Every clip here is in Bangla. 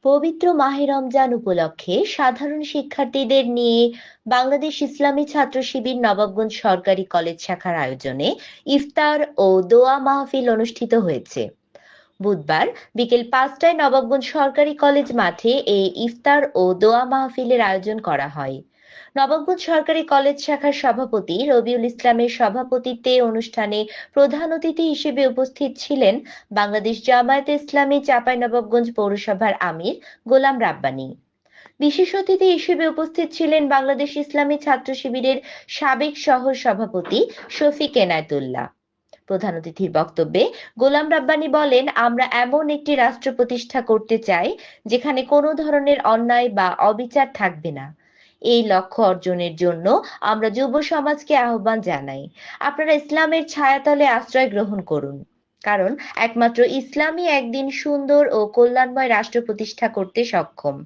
পবিত্র মাহে রমজান উপলক্ষে সাধারণ শিক্ষার্থীদের নিয়ে বাংলাদেশ ইসলামী ছাত্র শিবির নবাবগঞ্জ সরকারি কলেজ শাখার আয়োজনে ইফতার ও দোয়া মাহফিল অনুষ্ঠিত হয়েছে। বুধবার বিকেল 5টায় নবাবগঞ্জ সরকারি কলেজ মাঠে এই ইফতার ও দোয়া মাহফিলের আয়োজন করা হয়। নবাবগঞ্জ সরকারি কলেজ শাখার সভাপতি রবিউল ইসলামের সভাপতিত্বে অনুষ্ঠানে প্রধান অতিথি হিসেবে উপস্থিত ছিলেন বাংলাদেশ জামায়াতে ইসলামী চাঁপাইনবাবগঞ্জ পৌরসভার আমির গোলাম রাব্বানী। বিশেষ অতিথি হিসেবে উপস্থিত ছিলেন বাংলাদেশ ইসলামী ছাত্র শিবিরের সাবেক সহ সভাপতি শফিক এনায়েতুল্লাহ। প্রধান অতিথির বক্তব্যে গোলাম রাব্বানী বলেন, আমরা এমন একটি রাষ্ট্র প্রতিষ্ঠা করতে চাই যেখানে কোনো ধরনের অন্যায় বা অবিচার থাকবে না। এই লক্ষ্য অর্জনের জন্য আমরা যুব সমাজকে আহ্বান জানাই, আপনারা ইসলামের ছায়াতলে আশ্রয় গ্রহণ করুন, কারণ একমাত্র ইসলামই একদিন সুন্দর ও কল্যাণময় রাষ্ট্র প্রতিষ্ঠা করতে সক্ষম।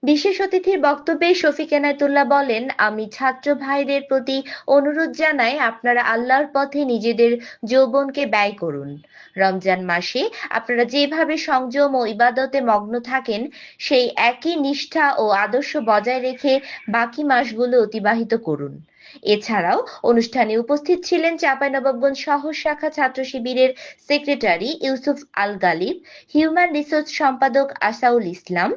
বিশেষ অতিথির বক্তব্যে শফিক এনায়েতুল্লাহ বলেন, আমি ছাত্র ভাইদের প্রতি অনুরোধ জানাই, আপনারা আল্লাহর পথে নিজেদের যৌবনকে ব্যয় করুন। রমজান মাসে আপনারা যেভাবে সংযম ও ইবাদতে মগ্ন থাকেন, সেই একই নিষ্ঠা ও আদর্শ বজায় রেখে বাকি মাসগুলো অতিবাহিত করুন। এছাড়াও অনুষ্ঠানে উপস্থিত ছিলেন চাঁপাইনবাবগঞ্জ শহর শাখা ছাত্র শিবিরের সেক্রেটারি ইউসুফ আল গালিব, হিউম্যান রিসোর্স সম্পাদক আসাউল ইসলাম,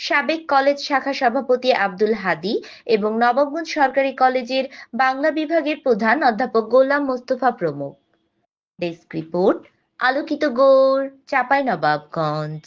সাবেক কলেজ শাখা সভাপতি আব্দুল হাদী এবং নবাবগঞ্জ সরকারি কলেজের বাংলা বিভাগের প্রধান অধ্যাপক গোলাম মোস্তফা প্রমুখ। ডেস্ক রিপোর্ট, আলোকিত গৌড়, চাঁপাইনবাবগঞ্জ।